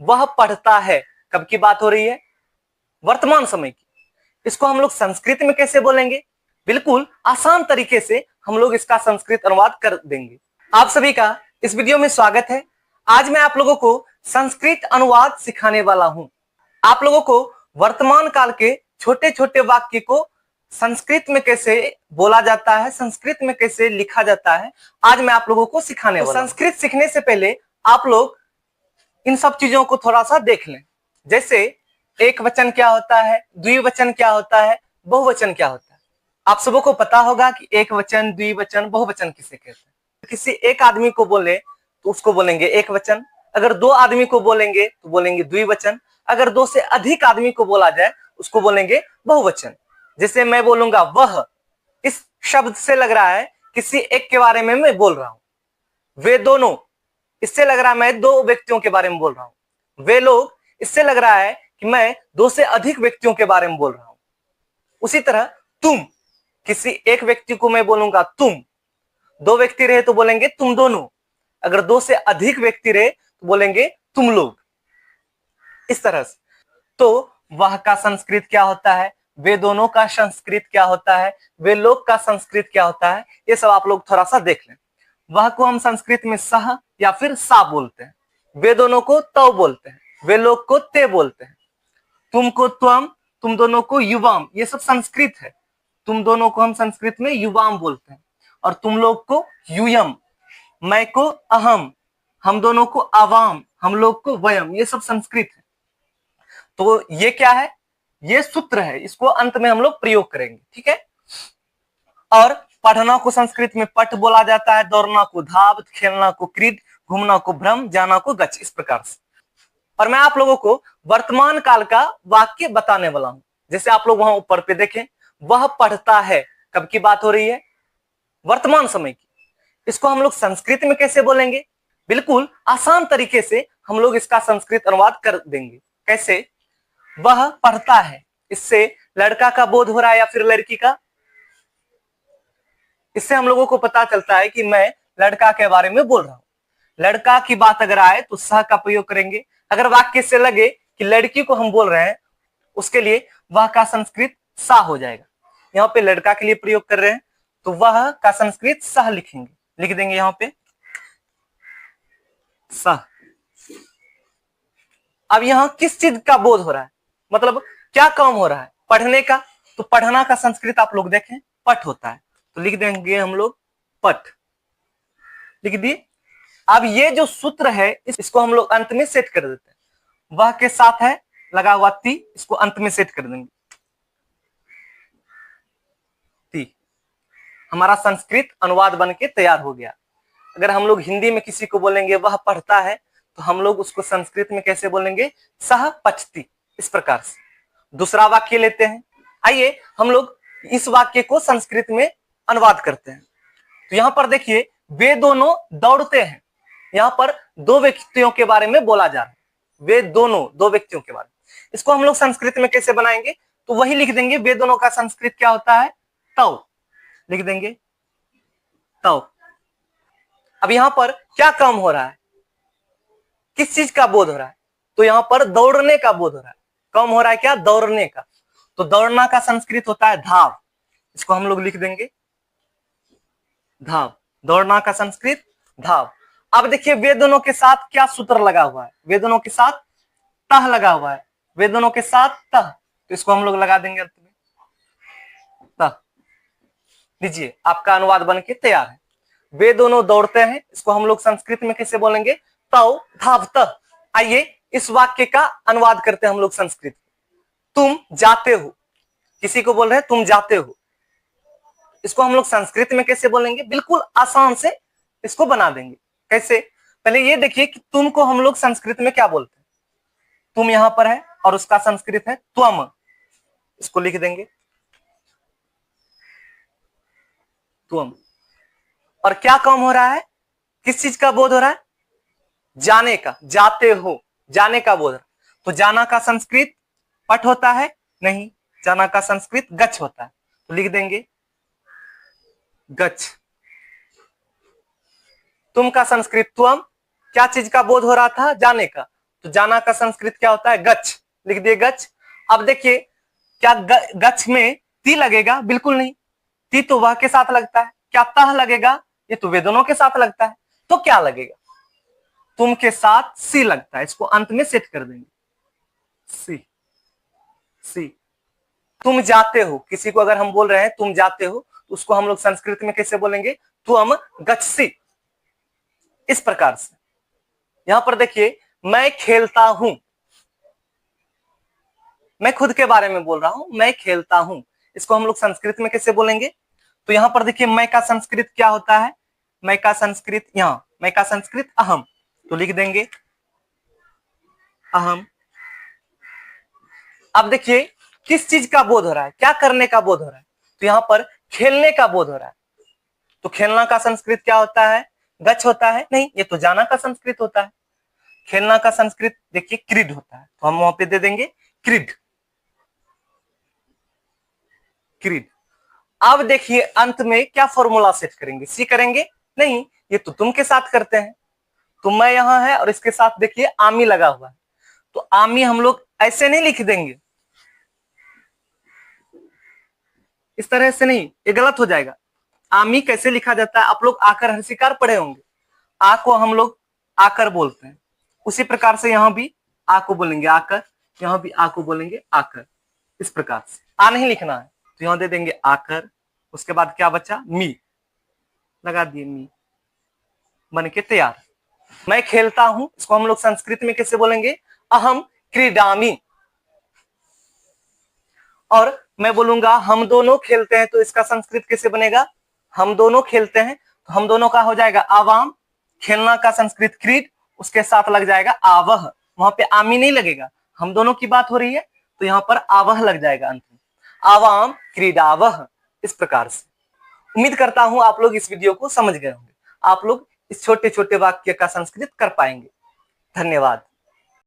वह पढ़ता है, कब की बात हो रही है? वर्तमान समय की। इसको हम लोग संस्कृत में कैसे बोलेंगे? बिल्कुल आसान तरीके से हम लोग इसका संस्कृत अनुवाद कर देंगे। आप सभी का इस वीडियो में स्वागत है। आज मैं आप लोगों को संस्कृत अनुवाद सिखाने वाला हूं। आप लोगों को वर्तमान काल के छोटे छोटे वाक्य को संस्कृत में कैसे बोला जाता है, संस्कृत में कैसे लिखा जाता है, आज मैं आप लोगों को सिखाने वाला हूं। संस्कृत सीखने से पहले आप लोग इन सब चीजों को थोड़ा सा देख लें। जैसे एक वचन क्या होता है, द्विवचन क्या होता है, बहुवचन क्या होता है। आप सबों को पता होगा कि एक वचन, द्विवचन, बहुवचन किसे कहते हैं। किसी एक आदमी को बोले तो उसको बोलेंगे एक वचन, अगर दो आदमी को बोलेंगे तो बोलेंगे द्विवचन, अगर दो से अधिक आदमी को बोला जाए उसको बोलेंगे बहुवचन। जैसे मैं बोलूंगा वह, इस शब्द से लग रहा है किसी एक के बारे में मैं बोल रहा हूं। वे दोनों, इससे लग रहा है मैं दो व्यक्तियों के बारे में बोल रहा हूं। वे लोग, इससे लग रहा है कि मैं दो से अधिक व्यक्तियों के बारे में बोल रहा हूं। उसी तरह तुम, किसी एक व्यक्ति को मैं बोलूंगा तुम, दो व्यक्ति रहे तो बोलेंगे तुम दोनों, अगर दो से अधिक व्यक्ति रहे तो बोलेंगे तुम लोग। इस तरह से तो वह का संस्कृत क्या होता है, वे दोनों का संस्कृत क्या होता है, वे लोग का संस्कृत क्या होता है, ये सब आप लोग थोड़ा सा देख लें। वह को हम संस्कृत में सह या फिर सा बोलते हैं। वे दोनों को तव बोलते हैं, वे लोग को ते बोलते हैं। तुम को त्वम, तुम दोनों को युवाम, ये सब संस्कृत है। तुम दोनों को हम संस्कृत में युवाम बोलते हैं। और तुम लोग को यूयम, मैं को अहम, हम दोनों को आवाम, हम लोग को वयम, ये सब संस्कृत है। तो ये क्या है? ये सूत्र है, इसको अंत में हम लोग प्रयोग करेंगे, ठीक है। और पढ़ना को संस्कृत में पठ बोला जाता है, दौड़ना को धाव, खेलना को क्रीड, घूमना को भ्रम, जाना को गच, इस प्रकार से। और मैं आप लोगों को वर्तमान काल का वाक्य बताने वाला हूं। जैसे आप लोग वहां ऊपर पे देखें, वह पढ़ता है, कब की बात हो रही है? वर्तमान समय की। इसको हम लोग संस्कृत में कैसे बोलेंगे? बिल्कुल आसान तरीके से हम लोग इसका संस्कृत अनुवाद कर देंगे। कैसे? वह पढ़ता है, इससे लड़का का बोध हो रहा है या फिर लड़की का? इससे हम लोगों को पता चलता है कि मैं लड़का के बारे में बोल रहा हूं। लड़का की बात अगर आए तो सह का प्रयोग करेंगे। अगर वाक्य से लगे कि लड़की को हम बोल रहे हैं, उसके लिए वह का संस्कृत सा हो जाएगा। यहाँ पे लड़का के लिए प्रयोग कर रहे हैं तो वह का संस्कृत सह लिखेंगे, लिख देंगे यहाँ पे सह। अब यहाँ किस चीज का बोध हो रहा है, मतलब क्या काम हो रहा है? पढ़ने का। तो पढ़ना का संस्कृत आप लोग देखें पठ होता है, तो लिख देंगे हम लोग पठ, लिख दिए। अब ये जो सूत्र है इसको हम लोग अंत में सेट कर देते हैं। वह के साथ है लगा हुआ ती, इसको अंत में सेट कर देंगे ती। हमारा संस्कृत अनुवाद बन के तैयार हो गया। अगर हम लोग हिंदी में किसी को बोलेंगे वह पढ़ता है, तो हम लोग उसको संस्कृत में कैसे बोलेंगे? सह पठती, इस प्रकार से। दूसरा वाक्य लेते हैं। आइए हम लोग इस वाक्य को संस्कृत में अनुवाद करते हैं। तो यहां पर देखिए, वे दोनों दौड़ते हैं। यहां पर दो व्यक्तियों के बारे में बोला जा रहा है। वे दोनों, दो व्यक्तियों के बारे में। इसको हम लोग संस्कृत में कैसे बनाएंगे? तो वही लिख देंगे, वे दोनों का संस्कृत क्या होता है? तव, लिख देंगे तव। अब यहां पर क्या काम हो रहा है, किस चीज का बोध हो रहा है? तो यहां पर दौड़ने का बोध हो रहा है। काम हो रहा है क्या? दौड़ने का। तो दौड़ना का संस्कृत होता है धाव, इसको हम लोग लिख देंगे धाव। दौड़ना का संस्कृत धाव। अब देखिए, वे दोनों के साथ क्या सूत्र लगा हुआ है? वे दोनों के साथ तह लगा हुआ है। वे दोनों के साथ तह, तो इसको हम लोग लगा देंगे अंत में तह। लीजिए, आपका अनुवाद बन के तैयार है। वे दोनों दौड़ते हैं, इसको हम लोग संस्कृत में कैसे बोलेंगे? तव धावतः। आइए इस वाक्य का अनुवाद करते हैं हम लोग संस्कृत। तुम जाते हो, किसी को बोल रहे हैं तुम जाते हो, इसको हम लोग संस्कृत में कैसे बोलेंगे? बिल्कुल आसान से इसको बना देंगे। कैसे? पहले ये देखिए कि तुम को हम लोग संस्कृत में क्या बोलते हैं? तुम यहां पर है और उसका संस्कृत है त्वम, इसको लिख देंगे त्वम। और क्या काम हो रहा है, किस चीज का बोध हो रहा है? जाने का, जाते हो, जाने का बोध। तो जाना का संस्कृत पठ होता है? नहीं, जाना का संस्कृत गच्छ होता है, तो लिख देंगे गच्छ। तुम का संस्कृत त्वम, क्या चीज का बोध हो रहा था? जाने का, तो जाना का संस्कृत क्या होता है? गच्छ। लिख दिए गच्छ। अब देखिए क्या गच्छ में ती लगेगा? बिल्कुल नहीं। ती तो वह के साथ लगता है। क्या तह लगेगा? ये तो वे दोनों के साथ लगता है। तो क्या लगेगा? तुम के साथ सी लगता है। इसको अंत में सेट कर देंगे, सी। सी। तुम जाते हो, किसी को अगर हम बोल रहे हैं तुम जाते हो, तो उसको हम लोग संस्कृत में कैसे बोलेंगे? त्वम गच्छसि। इस प्रकार से यहां पर देखिए, मैं खेलता हूं, मैं खुद के बारे में बोल रहा हूं, मैं खेलता हूं, इसको हम लोग संस्कृत में कैसे बोलेंगे? तो यहां पर देखिए मैं का संस्कृत क्या होता है? मैं का संस्कृत, यहां मैं का संस्कृत अहम, तो लिख देंगे अहम। अब देखिए किस चीज का बोध हो रहा है? क्या करने का बोध हो रहा है? तो यहां पर खेलने का बोध हो रहा है। तो खेलना का संस्कृत क्या होता है? गच्छ होता है? नहीं, ये तो जाना का संस्कृत होता है। खेलना का संस्कृत देखिए क्रीड होता है, तो हम वहां पे दे देंगे क्रीड। क्रीड। अब देखिए अंत में क्या फॉर्मूला सेट करेंगे? सी करेंगे? नहीं, ये तो तुम के साथ करते हैं। तो मैं यहां है और इसके साथ देखिए आमी लगा हुआ है, तो आमी हम लोग ऐसे नहीं लिख देंगे, इस तरह से नहीं, ये गलत हो जाएगा। आमी कैसे लिखा जाता है? आप लोग आकर हर्षिकार पढ़े होंगे। आ को हम लोग आकर बोलते हैं, उसी प्रकार से यहां भी आ को बोलेंगे आकर, यहां भी आ को बोलेंगे आकर। इस प्रकार से आ नहीं लिखना है, तो यहां दे देंगे आकर। उसके बाद क्या बचा? मी लगा दिए, मी बन के तैयार। मैं खेलता हूं, इसको हम लोग संस्कृत में कैसे बोलेंगे? अहम क्रीडामी। और मैं बोलूंगा हम दोनों खेलते हैं, तो इसका संस्कृत कैसे बनेगा? हम दोनों खेलते हैं, तो हम दोनों का हो जाएगा आवाम। खेलना का संस्कृत क्रीड, उसके साथ लग जाएगा आवह, वहां पे आमी नहीं लगेगा, हम दोनों की बात हो रही है, तो यहां पर आवह लग जाएगा अंत में, आवाम क्रीडावह। इस प्रकार से उम्मीद करता हूं आप लोग इस वीडियो को समझ गए होंगे। आप लोग इस छोटे छोटे वाक्य का संस्कृत कर पाएंगे। धन्यवाद।